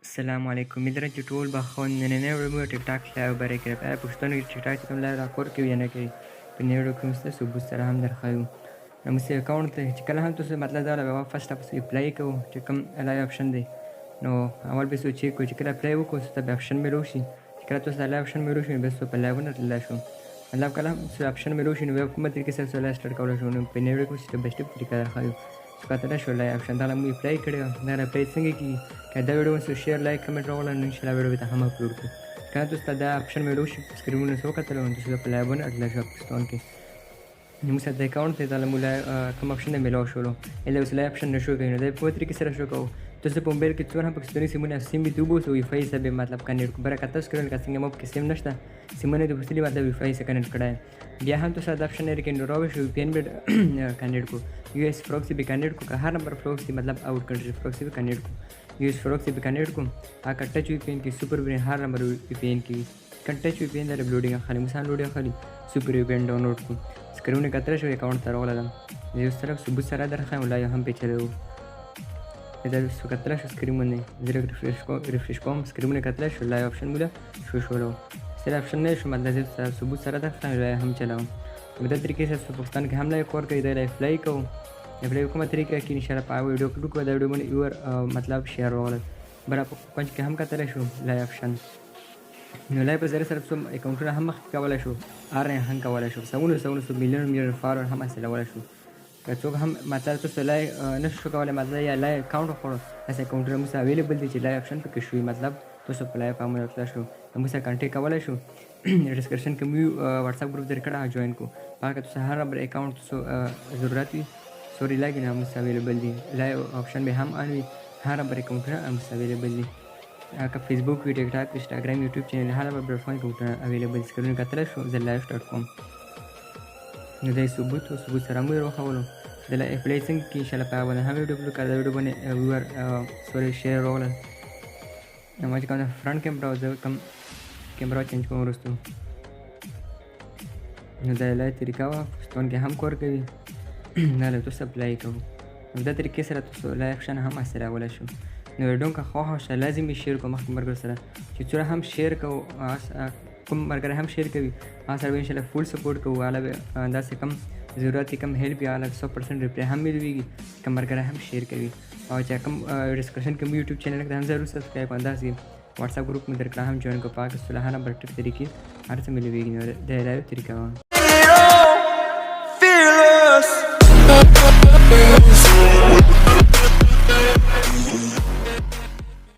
السلام علیکم امید لرم چې ټول به ښه وي. نننۍ ویډیو مو ټیک ټاک لایو بری کړی په پښتنو کې ټیک ټاک چې کوم لایو راکور کوي یا نه کوي په نوې ویډیو کې موږ ستاسو ثبوت سره هم درښیو. موږ اکاونټ ته چې کله هم تاسو مطلب دا به فرسټ اپ اپلای کوو چې کوم لایو آپشن دی نو اول به څه چیک کوو چې کله اپلای وکړو ته به آپشن ملو شي چې کله تاسو لایو آپشن ملو شي بس په لایوونه تللی شو مطلب کله هم آپشن ملو شي نو بیا کومه طریقې سره لایو سټارټ کولی شو نو په نوې ویډیو کې سټپ بای سټپ طریقه درښیو. کتلی شو لایو آپشن دا موږ اپلای کړی دا اپلای څنګه کېږي که دا ویډیو مو شیر لایک کمنټ راوړل نو انشاءالله ویډیو به ته هم اپلوډ کړو. کله تاسو ته دا آپشن ملو شي سکرینونه څه وکتلو نو تاسو په لایوونه تللی شو پاکستان کې نو موږ د اکاونټ ته دا موږ کوم آپشن دی ملو شولو الا اوس لایو آپشن نشو کوي نو دا په طریقې سره شو کوو. تاسو په موبایل کې څومره هم پاکستاني سیمونه سیم وي ته وباسو وای فای سره به مطلب کنیکټ کړو برکت تاسو کړل که څنګه مو کې سیم نشته سیمونه د وسیلې مطلب وای فای سره کنیکټ کړای بیا هم تاسو دا آپشن لري کې نو راوي شو پی ان بی کنیکټ کو یو اس پروکسی به کنیکټ کو که هر نمبر پروکسی مطلب آؤٹ کنټری پروکسی به کنیکټ کو یو اس پروکسی به کنیکټ کو اګه ټچ وی پی ان کې سپر وی هر نمبر وی پی ان کې کنټچ وی پی ان د لوډینګ خالي مثال لوډینګ خالي سپر وی پی ان ډاونلوډ کو سکرینونه کتره شو اکاونټ ته راولم یو سره ثبوت سره درخوایم ولا هم پیچلو دا کتله شو سکرینونه زیرو ریفریش کوم سکرینونه کتله شو لایو آپشن مولا شو سره آپشن نه شو مطلب ثبوت سره درخوایم هم چلاوم په دې طریقې سره پاکستان کې هم لایو کور کوي دا لایو فلای کوم اپلای کومه طریقه کې انشاءالله په ویډیو کې دا ویډیو باندې یو مطلب شیر وغوړل برابر پنځ کې هم کتلی شو لایو آپشن نو لایو په ذریعه سره څوم اکاونټونه هم مخکې کولی شو هم کولی شو سمونه میلیون فالوور هم حاصلولی شو که څوک هم مطلب تاسو لای نشو کولی مطلب یا لای اکاونټ وخوړو داسې اکاونټونه موږ سره اویلیبل دي چې لای آپشن پکې شوي مطلب تاسو په لای فارم ورتلی شو موږ سره کانټیکټ کولی شو ډسکرپشن کې موږ واتساپ ګروپ در کړه جوین کو هغه تاسو هر نمبر اکاونټ تاسو ضرورت وي سوري لایګ نه موږ سره اویلیبل دي لای آپشن به هم ان وي هر نمبر اکاونټونه موږ سره اویلیبل دي که فیسبوک وي ټیک ټاک انسټاګرام یوټیوب چینل هر نمبر پلیټفارم اکاونټونه اویلیبل سکرین کتلی شو زه لایو ډاټ کام نو دا ثبوت سره موږ راوښولو د لا اپلای څنګه کې انشاءالله په باندې هم ویډیو اپلوډ کړه دا ویډیو باندې ویور سوري شیر راوړل نو ما چې کوم فرنٹ کیمرا زه کوم کیمرا چینج کوم وروستو نو دا لای طریقه وه پاکستان کې هم کار کوي دا له تاسو اپلای کوو نو دا طریقې سره تاسو لای آپشن هم حاصلولی شو نو ویډیو که خوښه شوه لازم یې شیر کوو مخکې ملګرو سره چې څومره هم شیر کوو کوم ملګری هم شیر کوي هغه سره به انشاءالله فول سپورټ کوو هغه به داسې کم ضرورت کم هیلپ یا 100% ریپلی هم ملويږي کوم ملګری هم شیر کوي او چې کوم ډسکشن کوم یوټیوب چینل کې هم ضرور سبسکرایب کړئ داسې واتساپ ګروپ مې درکړه هم جوین کو پاک صلاح نمبر ټیک طریقې هر څه ملويږي نو د لایو طریقه